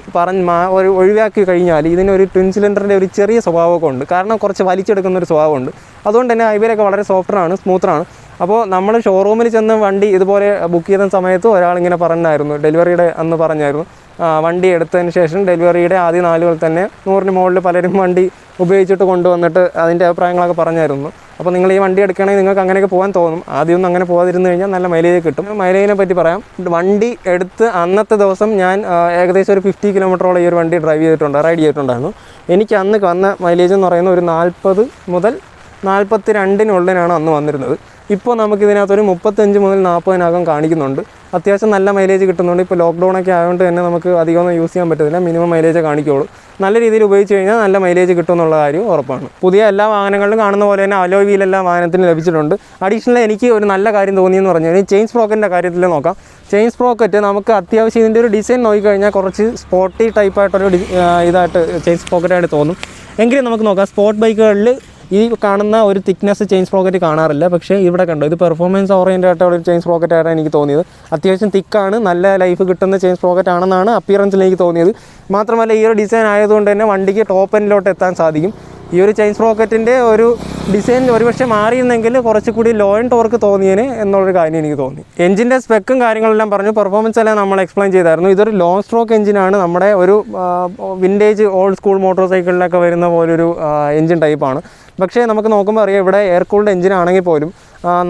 ഒരു ഒഴിവാക്കി കഴിഞ്ഞാൽ ഇതിനൊരു ട്വിൻ സിലിണ്ടറിൻ്റെ ഒരു ചെറിയ സ്വഭാവമൊക്കെ ഉണ്ട്, കാരണം കുറച്ച് വലിച്ചെടുക്കുന്നൊരു സ്വഭാവമുണ്ട്. അതുകൊണ്ട് തന്നെ ഹൈവേയിലൊക്കെ വളരെ സോഫ്റ്റാണ്, സ്മൂത്താണ്. അപ്പോൾ നമ്മൾ ഷോറൂമിൽ ചെന്ന് വണ്ടി ഇതുപോലെ ബുക്ക് ചെയ്ത സമയത്ത് ഒരാളിങ്ങനെ പറഞ്ഞായിരുന്നു, ഡെലിവറിയുടെ അന്ന് പറഞ്ഞായിരുന്നു, വണ്ടി എടുത്തതിന് ശേഷം ഡെലിവറിയുടെ ആദ്യ നാളുകൾ തന്നെ 100ന് മുകളിൽ പലരും വണ്ടി ഉപയോഗിച്ചിട്ട് കൊണ്ടുവന്നിട്ട് അതിൻ്റെ അഭിപ്രായങ്ങളൊക്കെ പറഞ്ഞായിരുന്നു. അപ്പോൾ നിങ്ങൾ ഈ വണ്ടി എടുക്കുകയാണെങ്കിൽ നിങ്ങൾക്ക് അങ്ങനെയൊക്കെ പോകാൻ തോന്നും. ആദ്യമൊന്നും അങ്ങനെ പോകാതിരുന്നു കഴിഞ്ഞാൽ നല്ല മൈലേജ് കിട്ടും. മൈലേജിനെ പറ്റി പറയാം. വണ്ടി എടുത്ത് അന്നത്തെ ദിവസം ഞാൻ ഏകദേശം ഒരു 50 കിലോമീറ്ററോളം ഈ ഒരു വണ്ടി റൈഡ് ചെയ്തിട്ടുണ്ടായിരുന്നു. എനിക്ക് അന്ന് വന്ന മൈലേജ് എന്ന് പറയുന്നത് ഒരു 40 മുതൽ 42-നുള്ളിലാണ് അന്ന് വന്നിരുന്നത്. ഇപ്പോൾ നമുക്കിതിനകത്തൊരു 35 മുതൽ 40-നകം കാണിക്കുന്നുണ്ട്. അത്യാവശ്യം നല്ല മൈലേജ് കിട്ടുന്നുണ്ട്. ഇപ്പോൾ ലോക്ക്ഡൗണൊക്കെ ആയതുകൊണ്ട് തന്നെ നമുക്ക് അധികമൊന്നും യൂസ് ചെയ്യാൻ പറ്റത്തില്ല, മിനിമം മൈലേജ് കാണിക്കുകയുള്ളൂ. നല്ല രീതിയിൽ ഉപയോഗിച്ച് കഴിഞ്ഞാൽ നല്ല മൈലേജ് കിട്ടുമെന്നുള്ള കാര്യം ഉറപ്പാണ്. പുതിയ എല്ലാ വാഹനങ്ങളിലും കാണുന്ന പോലെ തന്നെ അലോയ് വീലെല്ലാം വാഹനത്തിന് ലഭിച്ചിട്ടുണ്ട്. അഡീഷണൽ എനിക്ക് ഒരു നല്ല കാര്യം തോന്നിയെന്ന് പറഞ്ഞു കഴിഞ്ഞാൽ ചെയിൻ സ്പ്രോക്കറ്റിൻ്റെ കാര്യത്തിൽ നോക്കാം. ചെയിൻ സ്പ്രോക്കറ്റ് നമുക്ക് അത്യാവശ്യം ഇതിൻ്റെ ഒരു ഡിസൈൻ നോക്കിക്കഴിഞ്ഞാൽ കുറച്ച് സ്പോർട്ടി ടൈപ്പായിട്ടൊരു ഇതായിട്ട് ചെയിൻ സ്പ്രോക്കറ്റായിട്ട് തോന്നും. എങ്കിലും നമുക്ക് നോക്കാം, സ്പോർട്ട് ബൈക്കുകളിൽ ഈ കാണുന്ന ഒരു തിക്നെസ് ചെയിൻ സ്പ്രോക്കറ്റ് കാണാറില്ല. പക്ഷേ ഇവിടെ കണ്ടോ, ഇത് പെർഫോമൻസ് ഓറിയൻറ്റഡ് ആയിട്ടുള്ള ഒരു ചെയിൻ സ്പ്രോക്കറ്റായിട്ടാണ് എനിക്ക് തോന്നിയത്. അത്യാവശ്യം തിക്കാണ്, നല്ല ലൈഫ് കിട്ടുന്ന ചെയിൻ സ്പ്രോക്കറ്റ് ആണെന്നാണ് അപ്പിയറൻസിൽ എനിക്ക് തോന്നിയത്. മാത്രമല്ല ഈ ഒരു ഡിസൈൻ ആയതുകൊണ്ട് തന്നെ വണ്ടിക്ക് ടോപ്പ് എൻഡിലോട്ട് എത്താൻ സാധിക്കും. ഈ ഒരു ചെയിൻ സ്പ്രോക്കറ്റിൻ്റെ ഒരു ഡിസൈൻ ഒരുപക്ഷെ മാറിയിരുന്നെങ്കിൽ കുറച്ചുകൂടി ലോ ആൻഡ് ടോർക്ക് തോന്നിയേനെ എന്നുള്ളൊരു കാര്യം എനിക്ക് തോന്നി. എഞ്ചിൻ്റെ സ്പെക്കും കാര്യങ്ങളെല്ലാം പറഞ്ഞു, പെർഫോമൻസ് എല്ലാം നമ്മൾ എക്സ്പ്ലെയിൻ ചെയ്തായിരുന്നു. ഇതൊരു ലോങ് സ്ട്രോക്ക് എഞ്ചിനാണ്, നമ്മുടെ ഒരു വിൻറ്റേജ് ഓൾഡ് സ്കൂൾ മോട്ടോർ സൈക്കിളിലൊക്കെ വരുന്ന പോലൊരു എഞ്ചിൻ ടൈപ്പാണ്. പക്ഷേ നമുക്ക് നോക്കുമ്പോൾ അറിയാം, ഇവിടെ എയർ കൂൾഡ് എഞ്ചിനാണെങ്കിൽ പോലും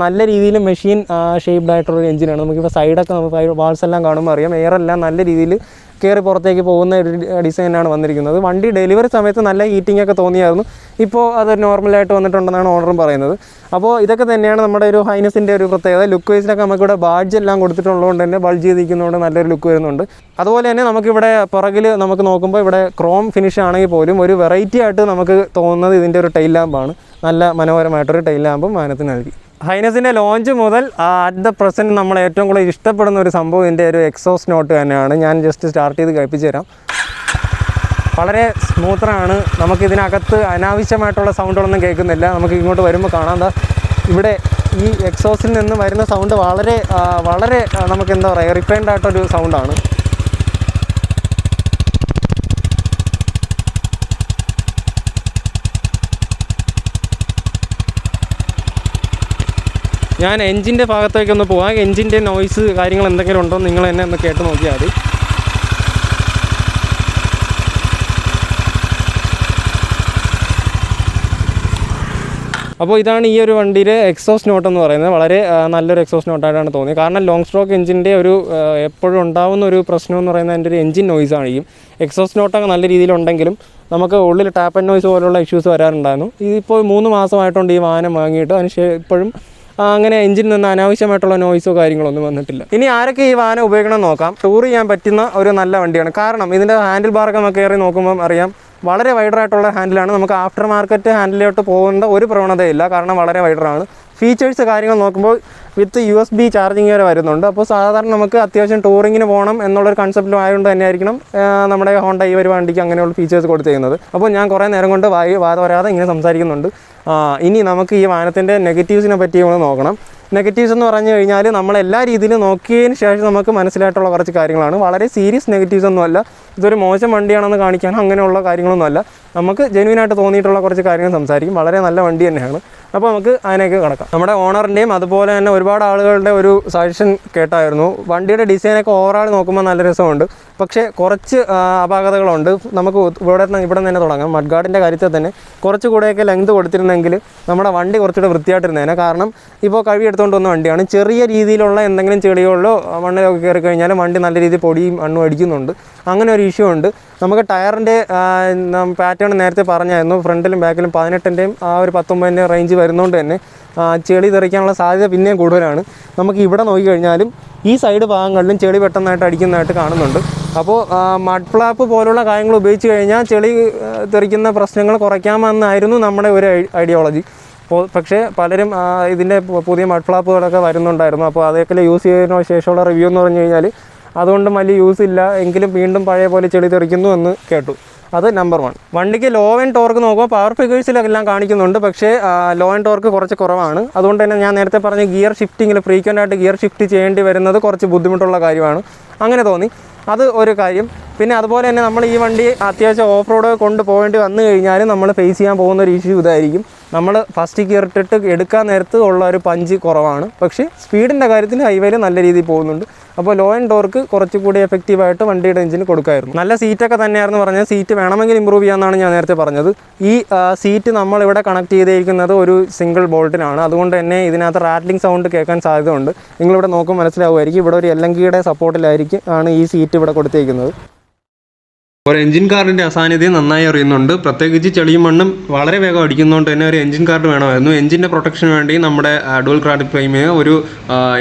നല്ല രീതിയിൽ മെഷീൻ ഷേപ്ഡ് ആയിട്ടുള്ളൊരു എഞ്ചിനാണ്. നമുക്കിപ്പോൾ സൈഡൊക്കെ നമുക്ക് വാൾസ് എല്ലാം കാണുമ്പോൾ അറിയാം, എയറെല്ലാം നല്ല രീതിയിൽ കയറി പുറത്തേക്ക് പോകുന്ന ഒരു ഡിസൈനാണ് വന്നിരിക്കുന്നത്. വണ്ടി ഡെലിവറി സമയത്ത് നല്ല ഹീറ്റിംഗ് ഒക്കെ തോന്നിയായിരുന്നു. ഇപ്പോൾ അത് നോർമലായിട്ട് വന്നിട്ടുണ്ടെന്നാണ് ഓണറും പറയുന്നത്. അപ്പോൾ ഇതൊക്കെ തന്നെയാണ് നമ്മുടെ ഒരു ഹൈനസിൻ്റെ ഒരു പ്രത്യേകത. ലുക്ക് വൈസിലൊക്കെ നമുക്കിവിടെ ബാഡ്ജ് എല്ലാം കൊടുത്തിട്ടുള്ളതുകൊണ്ട് തന്നെ ബൾജ് ചെയ്തിരിക്കുന്നതുകൊണ്ട് നല്ലൊരു ലുക്ക് വരുന്നുണ്ട്. അതുപോലെ തന്നെ നമുക്കിവിടെ പുറകിൽ നമുക്ക് നോക്കുമ്പോൾ ഇവിടെ ക്രോം ഫിനിഷ് ആണെങ്കിൽ പോലും ഒരു വെറൈറ്റി ആയിട്ട് നമുക്ക് തോന്നുന്നത് ഇതിൻ്റെ ഒരു ടൈൽ ലാമ്പാണ്. നല്ല മനോഹരമായിട്ടൊരു ടൈൽ ലാമ്പും വാഹനത്തിന് നൽകി. ഹൈനസിൻ്റെ ലോഞ്ച് മുതൽ അറ്റ് ദ പ്രസൻറ്റ് നമ്മൾ ഏറ്റവും കൂടുതൽ ഇഷ്ടപ്പെടുന്ന ഒരു സംഭവം ഇതിൻ്റെ ഒരു എക്സോസ്റ്റ് നോട്ട് തന്നെയാണ്. ഞാൻ ജസ്റ്റ് സ്റ്റാർട്ട് ചെയ്ത് കേൾപ്പിച്ച് തരാം. വളരെ സ്മൂത്തറാണ്. നമുക്കിതിനകത്ത് അനാവശ്യമായിട്ടുള്ള സൗണ്ടുകളൊന്നും കേൾക്കുന്നില്ല. നമുക്ക് ഇങ്ങോട്ട് വരുമ്പോൾ കാണാം, ഇവിടെ ഈ എക്സോസ്റ്റിൽ നിന്ന് വരുന്ന സൗണ്ട് വളരെ വളരെ നമുക്ക് എന്താ പറയുക, റിഫൈൻഡ് ആയിട്ടൊരു സൗണ്ടാണ്. ഞാൻ എഞ്ചിൻ്റെ ഭാഗത്തേക്കൊന്ന് പോകാം. എഞ്ചിൻ്റെ നോയ്സ് കാര്യങ്ങൾ എന്തെങ്കിലും ഉണ്ടോ നിങ്ങൾ എന്നെ ഒന്ന് കേട്ട് നോക്കിയാൽ മതി. അപ്പോൾ ഇതാണ് ഈ ഒരു വണ്ടിയുടെ എക്സോസ്റ്റ് നോട്ട് എന്ന് പറയുന്നത്. വളരെ നല്ലൊരു എക്സോസ്റ്റ് നോട്ടായിട്ടാണ് തോന്നിയത്. കാരണം ലോങ് സ്ട്രോക്ക് എഞ്ചിൻ്റെ ഒരു എപ്പോഴും ഉണ്ടാകുന്ന ഒരു പ്രശ്നം എന്ന് പറയുന്നത് അതിൻ്റെ ഒരു എഞ്ചിൻ നോയ്സായിരിക്കും. എക്സോസ്റ്റ് നോട്ടൊക്കെ നല്ല രീതിയിലുണ്ടെങ്കിലും നമുക്ക് ഉള്ളിൽ ടാപ്പ് ആൻഡ് നോയ്സ് പോലുള്ള ഇഷ്യൂസ് വരാറുണ്ടായിരുന്നു. ഇതിപ്പോൾ 3 മാസമായിട്ടുണ്ട് ഈ വാഹനം വാങ്ങിയിട്ട്. അതിന് ഇപ്പോഴും അങ്ങനെ എഞ്ചിനിൽ നിന്ന് അനാവശ്യമായിട്ടുള്ള നോയ്സോ കാര്യങ്ങളൊന്നും വന്നിട്ടില്ല. ഇനി ആരൊക്കെ ഈ വാഹനം ഉപയോഗിക്കണമെന്ന് നോക്കാം. ടൂർ ചെയ്യാൻ പറ്റുന്ന ഒരു നല്ല വണ്ടിയാണ്. കാരണം ഇതിൻ്റെ ഹാൻഡിൽ ബാറൊക്കെ നമുക്ക് കയറി നോക്കുമ്പം അറിയാം, വളരെ വൈഡറായിട്ടുള്ള ഹാൻഡിലാണ്. നമുക്ക് ആഫ്റ്റർ മാർക്കറ്റ് ഹാൻഡിലോട്ട് പോകേണ്ട ഒരു പ്രവണതയില്ല, കാരണം വളരെ വൈഡറാണ്. ഫീച്ചേഴ്സ് കാര്യങ്ങൾ നോക്കുമ്പോൾ വിത്ത് USB ചാർജിങ് വരെ വരുന്നുണ്ട്. അപ്പോൾ സാധാരണ നമുക്ക് അത്യാവശ്യം ടൂറിങ്ങിന് പോകണം എന്നുള്ളൊരു കൺസെപ്റ്റിലും ആയതുകൊണ്ട് തന്നെ ആയിരിക്കണം നമ്മുടെ ഹോണ്ട ഈ ഒരു വണ്ടിക്ക് അങ്ങനെയുള്ള ഫീച്ചേഴ്സ് കൊടുത്തിരിക്കുന്നത്. അപ്പോൾ ഞാൻ കുറേ നേരം കൊണ്ട് വാദം വരാതെ ഇങ്ങനെ സംസാരിക്കുന്നുണ്ട്. ഇനി നമുക്ക് ഈ വാഹനത്തിൻ്റെ നെഗറ്റീവ്സിനെ പറ്റി നമ്മൾ നോക്കണം. നെഗറ്റീവ്സ് എന്ന് പറഞ്ഞു കഴിഞ്ഞാൽ നമ്മളെല്ലാ രീതിയിലും നോക്കിയതിന് ശേഷം നമുക്ക് മനസ്സിലായിട്ടുള്ള കുറച്ച് കാര്യങ്ങളാണ്. വളരെ സീരിയസ് നെഗറ്റീവ്സ് ഒന്നുമല്ല. ഇതൊരു മോശം വണ്ടിയാണെന്ന് കാണിക്കാനോ അങ്ങനെയുള്ള കാര്യങ്ങളൊന്നുമല്ല. നമുക്ക് ജെന്യുവനായിട്ട് തോന്നിയിട്ടുള്ള കുറച്ച് കാര്യങ്ങൾ സംസാരിക്കും. വളരെ നല്ല വണ്ടി തന്നെയാണ്. അപ്പോൾ നമുക്ക് അതിനേക്ക് കിടക്കാം. നമ്മുടെ ഓണറിൻ്റെയും അതുപോലെ തന്നെ ഒരുപാട് ആളുകളുടെ ഒരു സജഷൻ കേട്ടായിരുന്നു. വണ്ടിയുടെ ഡിസൈനൊക്കെ ഓവറാൾ നോക്കുമ്പോൾ നല്ല രസമുണ്ട്, പക്ഷേ കുറച്ച് അപാകതകളുണ്ട്. നമുക്ക് ഇവിടെ തന്നെ തുടങ്ങാം. മഡ് ഗാർഡിൻ്റെ കാര്യത്തിൽ തന്നെ കുറച്ചുകൂടെയൊക്കെ ലെങ്ത് കൊടുത്തിരുന്നെങ്കിൽ നമ്മുടെ വണ്ടി കുറച്ചുകൂടെ വൃത്തിയായിട്ടിരുന്നേനെ. കാരണം ഇപ്പോൾ കഴുകിയെടുത്തുകൊണ്ട് വന്ന വണ്ടിയാണ്. ചെറിയ രീതിയിലുള്ള എന്തെങ്കിലും ചെളികളിലോ മണ്ണിലൊക്കെ കയറി കഴിഞ്ഞാൽ വണ്ടി നല്ല രീതിയിൽ പൊടിയും മണ്ണും അടിക്കുന്നുണ്ട്. അങ്ങനെ ഒരു ഇഷ്യൂ ഉണ്ട്. നമുക്ക് ടയറിൻ്റെ പാറ്റേൺ നേരത്തെ പറഞ്ഞായിരുന്നു, ഫ്രണ്ടിലും ബാക്കിലും 18-ൻ്റെയും ആ ഒരു 19-ൻ്റെയും റേഞ്ച് വരുന്നതുകൊണ്ട് തന്നെ ചെളി തെറിക്കാനുള്ള സാധ്യത പിന്നെയും കൂടുതലാണ്. നമുക്ക് ഇവിടെ നോക്കിക്കഴിഞ്ഞാലും ഈ സൈഡ് ഭാഗങ്ങളിലും ചെളി പെട്ടെന്നായിട്ട് അടിക്കുന്നതായിട്ട് കാണുന്നുണ്ട്. അപ്പോൾ മഡ് ഫ്ലാപ്പ് പോലുള്ള കാര്യങ്ങൾ ഉപയോഗിച്ച് കഴിഞ്ഞാൽ ചെളി തെറിക്കുന്ന പ്രശ്നങ്ങൾ കുറയ്ക്കാമെന്നായിരുന്നു നമ്മുടെ ഒരു ഐഡിയോളജി. പക്ഷേ പലരും ഇതിൻ്റെ പുതിയ മഡ് ഫ്ലാപ്പുകളൊക്കെ വരുന്നുണ്ടായിരുന്നു. അപ്പോൾ അതൊക്കെ യൂസ് ചെയ്തതിന് ശേഷമുള്ള റിവ്യൂ എന്ന് പറഞ്ഞു കഴിഞ്ഞാൽ അതുകൊണ്ടും വലിയ യൂസ് ഇല്ല, എങ്കിലും വീണ്ടും പഴയ പോലെ ചെളി തെറിക്കുന്നു എന്ന് കേട്ടു. അത് നമ്പർ 1. വണ്ടിക്ക് ലോ ആൻഡ് ടോർക്ക് നോക്കുമ്പോൾ പവർ ഫിഗേഴ്സിലെല്ലാം കാണിക്കുന്നുണ്ട്, പക്ഷേ ലോ ആൻഡ് ടോർക്ക് കുറച്ച് കുറവാണ്. അതുകൊണ്ട് തന്നെ ഞാൻ നേരത്തെ പറഞ്ഞ ഗിയർ ഷിഫ്റ്റിങ്ങിൽ ഫ്രീക്വൻ്റ് ആയിട്ട് ഗിയർ ഷിഫ്റ്റ് ചെയ്യേണ്ടി വരുന്നത് കുറച്ച് ബുദ്ധിമുട്ടുള്ള കാര്യമാണ്. അങ്ങനെ തോന്നി, അത് ഒരു കാര്യം. പിന്നെ അതുപോലെ തന്നെ നമ്മൾ ഈ വണ്ടി അത്യാവശ്യം ഓഫ് റോഡ് കൊണ്ട് പോകേണ്ടി വന്നു കഴിഞ്ഞാൽ നമ്മൾ ഫേസ് ചെയ്യാൻ പോകുന്ന ഒരു ഇഷ്യൂ ഇതായിരിക്കും. നമ്മൾ ഫസ്റ്റ് ഗിയർ ഇട്ടിട്ട് എടുക്കാൻ നേരത്ത് ഉള്ള ഒരു പഞ്ച് കുറവാണ്, പക്ഷേ സ്പീഡിൻ്റെ കാര്യത്തിൽ ഹൈവേയിൽ നല്ല രീതിയിൽ പോകുന്നുണ്ട്. അപ്പോൾ ലോ ആൻഡ് ടോർക്ക് കുറച്ചുകൂടി എഫക്റ്റീവായിട്ട് വണ്ടിയുടെ എഞ്ചിന് കൊടുക്കായിരുന്നു. നല്ല സീറ്റൊക്കെ തന്നെയായിരുന്നു പറഞ്ഞത്. സീറ്റ് വേണമെങ്കിൽ ഇമ്പ്രൂവ് ചെയ്യാമെന്നാണ് ഞാൻ നേരത്തെ പറഞ്ഞത്. ഈ സീറ്റ് നമ്മളിവിടെ കണക്ട് ചെയ്തിരിക്കുന്നത് ഒരു സിംഗിൾ ബോൾട്ടിനാണ്. അതുകൊണ്ട് തന്നെ ഇതിനകത്ത് റാറ്റ്ലിംഗ് സൗണ്ട് കേൾക്കാൻ സാധ്യതയുണ്ട്. നിങ്ങളിവിടെ നോക്കുമ്പോൾ മനസ്സിലാവുമായിരിക്കും, ഇവിടെ ഒരു LNGയുടെ സപ്പോർട്ടിലായിരിക്കും ഈ സീറ്റ് ഇവിടെ കൊടുത്തിരിക്കുന്നത്. ഒരു എഞ്ചിൻ കാർഡിൻ്റെ അസാന്നിധ്യം നന്നായി അറിയുന്നുണ്ട്. പ്രത്യേകിച്ച് ചെളിയും മണ്ണും വളരെ വേഗം അടിക്കുന്നതുകൊണ്ട് തന്നെ ഒരു എഞ്ചിൻ കാർഡ് വേണമായിരുന്നു. എഞ്ചിൻ്റെ പ്രൊട്ടക്ഷന് വേണ്ടി നമ്മുടെ ഡുവൽ ക്രാഡിൽ ഫ്രെയിമിന് ഒരു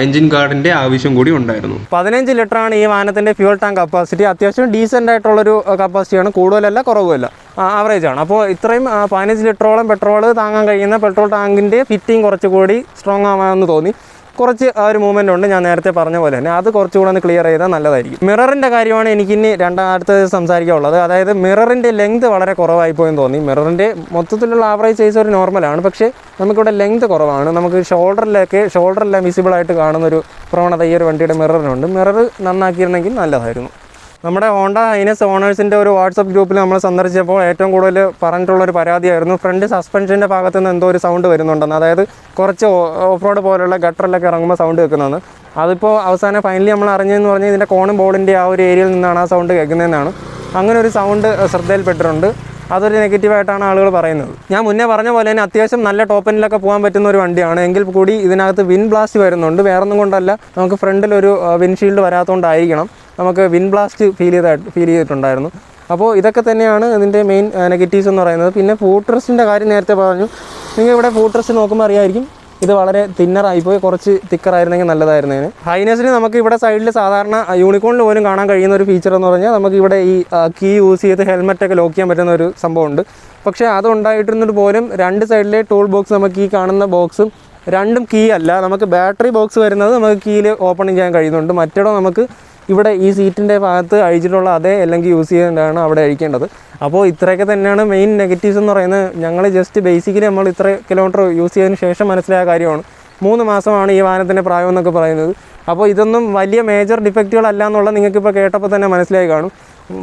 എഞ്ചിൻ കാർഡിൻ്റെ ആവശ്യം കൂടി ഉണ്ടായിരുന്നു. 15 ലിറ്ററാണ് ഈ വാഹനത്തിൻ്റെ ഫ്യൂൽ ടാങ്ക് കപ്പാസിറ്റി. അത്യാവശ്യം ഡീസൻ്റ് ആയിട്ടുള്ളൊരു കപ്പാസിറ്റിയാണ്, കൂടുതലല്ല കുറവുമല്ല, ആവറേജാണ്. അപ്പോൾ ഇത്രയും 15 ലിറ്ററോളം പെട്രോൾ താങ്ങാൻ കഴിയുന്ന പെട്രോൾ ടാങ്കിൻ്റെ ഫിറ്റിംഗ് കുറച്ചുകൂടി സ്ട്രോങ് ആവാമെന്ന് തോന്നി. കുറച്ച് ഒരു മൂവ്മെൻ്റ് ഉണ്ട്, ഞാൻ നേരത്തെ പറഞ്ഞ പോലെ തന്നെ. അത് കുറച്ചുകൂടെ ഒന്ന് ക്ലിയർ ചെയ്താൽ നല്ലതായിരിക്കും. മിററിൻ്റെ കാര്യമാണ് എനിക്കിനി രണ്ടാമത്തെ സംസാരിക്കാനുള്ളത്. അതായത് മിററിൻ്റെ ലെങ്ത് വളരെ കുറവായിപ്പോയെന്ന് തോന്നി. മിററിൻ്റെ മൊത്തത്തിലുള്ള ആവറേജ് സൈസ് ഒരു നോർമലാണ്, പക്ഷേ നമുക്കിവിടെ ലെങ്ത് കുറവാണ്. നമുക്ക് ഷോൾഡറെല്ലാം വിസിബിളായിട്ട് കാണുന്നൊരു പ്രവണത ഈ ഒരു വണ്ടിയുടെ മിററിനുണ്ട്. മിറർ നന്നാക്കിയിരുന്നെങ്കിൽ നല്ലതായിരുന്നു. നമ്മുടെ ഹോണ്ട ഹൈനസ് ഓണേഴ്സിൻ്റെ ഒരു വാട്സപ്പ് ഗ്രൂപ്പിൽ നമ്മൾ സന്ദർശിച്ചപ്പോൾ ഏറ്റവും കൂടുതൽ പറഞ്ഞിട്ടുള്ളൊരു പരാതിയായിരുന്നു ഫ്രണ്ട് സസ്പെൻഷൻ്റെ ഭാഗത്ത് നിന്ന് എന്തോ ഒരു സൗണ്ട് വരുന്നുണ്ടെന്ന്. അതായത് കുറച്ച് ഓഫ് റോഡ് പോലുള്ള ഗട്ടറിലൊക്കെ ഇറങ്ങുമ്പോൾ സൗണ്ട് കേൾക്കുന്നതെന്ന്. അതിപ്പോൾ അവസാനം ഫൈനലി നമ്മൾ അറിഞ്ഞതെന്ന് പറഞ്ഞാൽ ഇതിൻ്റെ കോണും ബോളിൻ്റെ ആ ഒരു ഏരിയയിൽ നിന്നാണ് ആ സൗണ്ട് കേൾക്കുന്നതെന്നാണ്. അങ്ങനെ ഒരു സൗണ്ട് ശ്രദ്ധയിൽപ്പെട്ടിട്ടുണ്ട്. അതൊരു നെഗറ്റീവായിട്ടാണ് ആളുകൾ പറയുന്നത്. ഞാൻ മുന്നേ പറഞ്ഞ പോലെ തന്നെ അത്യാവശ്യം നല്ല ടോപ്പ് എൻഡിലൊക്കെ പോകാൻ പറ്റുന്ന ഒരു വണ്ടിയാണ്. എങ്കിൽ കൂടി ഇതിനകത്ത് വിൻ ബ്ലാസ്റ്റ് വരുന്നുണ്ട്. വേറൊന്നും കൊണ്ടല്ല, നമുക്ക് ഫ്രണ്ടിലൊരു വിൻഷീൽഡ് വരാത്തതുകൊണ്ടായിരിക്കണം നമുക്ക് വിൻ ബ്ലാസ്റ്റ് ഫീൽ ചെയ്തിട്ടുണ്ടായിരുന്നു. അപ്പോൾ ഇതൊക്കെ തന്നെയാണ് ഇതിൻ്റെ മെയിൻ നെഗറ്റീവ്സ് എന്ന് പറയുന്നത്. പിന്നെ ഫൂട്ട് റെസ്റ്റിൻ്റെ കാര്യം നേരത്തെ പറഞ്ഞു. നിങ്ങൾ ഇവിടെ ഫൂട്ട് റെസ്റ്റ് നോക്കുമ്പോൾ അറിയായിരിക്കും, ഇത് വളരെ തിന്നറായിപ്പോയി, കുറച്ച് തിക്കറായിരുന്നെങ്കിൽ നല്ലതായിരുന്നേന്. ഹൈനസിന് നമുക്ക് ഇവിടെ സൈഡിൽ സാധാരണ യൂണിക്കോണിൽ പോലും കാണാൻ കഴിയുന്ന ഒരു ഫീച്ചർ എന്ന് പറഞ്ഞാൽ നമുക്ക് ഇവിടെ ഈ കീ യൂസ് ചെയ്ത് ഹെൽമെറ്റൊക്കെ ലോക്ക് ചെയ്യാൻ പറ്റുന്ന ഒരു സംഭവമുണ്ട്. പക്ഷേ അതുണ്ടായിരുന്നിട്ട് പോലും രണ്ട് സൈഡിലെ ടൂൾ ബോക്സ്, നമുക്ക് ഈ കാണുന്ന ബോക്സും രണ്ടും കീ അല്ല, നമുക്ക് ബാറ്ററി ബോക്സ് വരുന്നത് നമുക്ക് കീയിൽ ഓപ്പൺ ചെയ്യാൻ കഴിയുന്നുണ്ട്. മറ്റേടോ നമുക്ക് ഇവിടെ ഈ സീറ്റിൻ്റെ ഭാഗത്ത് അഴിച്ചിട്ടുള്ള അതേ അല്ലെങ്കിൽ യൂസ് ചെയ്യേണ്ടതാണ് അവിടെ അഴിക്കേണ്ടത്. അപ്പോൾ ഇത്രയൊക്കെ തന്നെയാണ് മെയിൻ നെഗറ്റീവ്സ് എന്ന് പറയുന്നത്. ഞങ്ങൾ ജസ്റ്റ് ബേസിക്കലി നമ്മൾ ഇത്ര കിലോമീറ്റർ യൂസ് ചെയ്തതിന് ശേഷം മനസ്സിലായ കാര്യമാണ്. 3 മാസമാണ് ഈ വാഹനത്തിൻ്റെ പ്രായം എന്നൊക്കെ പറയുന്നത്. അപ്പോൾ ഇതൊന്നും വലിയ മേജർ ഡിഫക്റ്റുകളല്ല എന്നുള്ളത് നിങ്ങൾക്കിപ്പോൾ കേട്ടപ്പോൾ തന്നെ മനസ്സിലായി കാണും.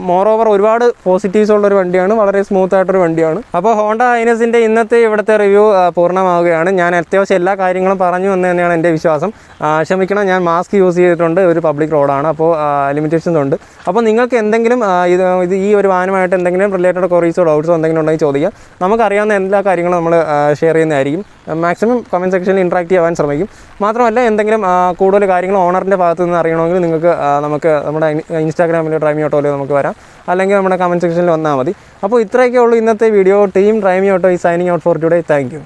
മോറോവർ ഒരുപാട് പോസിറ്റീവ്സ് ഉള്ളൊരു വണ്ടിയാണ്, വളരെ സ്മൂത്ത് ആയിട്ടൊരു വണ്ടിയാണ്. അപ്പോൾ ഹോണ്ട ഹൈനസിൻ്റെ ഇന്നത്തെ ഇവിടുത്തെ റിവ്യൂ പൂർണ്ണമാവുകയാണ്. ഞാൻ അത്യാവശ്യം എല്ലാ കാര്യങ്ങളും പറഞ്ഞു എന്ന് തന്നെയാണ് എൻ്റെ വിശ്വാസം. ക്ഷമിക്കണം, ഞാൻ മാസ്ക് യൂസ് ചെയ്തിട്ടുണ്ട്, ഒരു പബ്ലിക് റോഡാണ്, അപ്പോൾ ലിമിറ്റേഷൻസ് ഉണ്ട്. അപ്പോൾ നിങ്ങൾക്ക് എന്തെങ്കിലും ഇത് ഈ ഒരു വാഹനമായിട്ട് എന്തെങ്കിലും റിലേറ്റഡ് ക്വറീസോ ഡൗട്ട്സോ എന്തെങ്കിലും ഉണ്ടെങ്കിൽ ചോദിക്കാം. നമുക്കറിയാവുന്ന എല്ലാ കാര്യങ്ങളും നമ്മൾ ഷെയർ ചെയ്യുന്നതായിരിക്കും. മാക്സിമം കമൻറ്റ് സെക്ഷനിൽ ഇൻട്രാക്ട് ചെയ്യാൻ ശ്രമിക്കും. മാത്രമല്ല എന്തെങ്കിലും കൂടുതൽ കാര്യങ്ങൾ ഓണറിൻ്റെ ഭാഗത്ത് നിന്ന് അറിയണമെങ്കിൽ നിങ്ങൾക്ക് നമുക്ക് നമ്മുടെ ഇൻസ്റ്റാഗ്രാമിൽ ഡ്രൈവിംഗ് ഓട്ടോയിൽ നമുക്ക് വരാം, അല്ലെങ്കിൽ നമ്മുടെ കമൻറ്റ് സെക്ഷനിൽ വന്നാൽ മതി. അപ്പോൾ ഇത്രയൊക്കെ ഉള്ളൂ ഇന്നത്തെ വീഡിയോ. ടീം ഡ്രൈവിംഗ് ഓട്ടോ ഈ signing out for today. Thank you.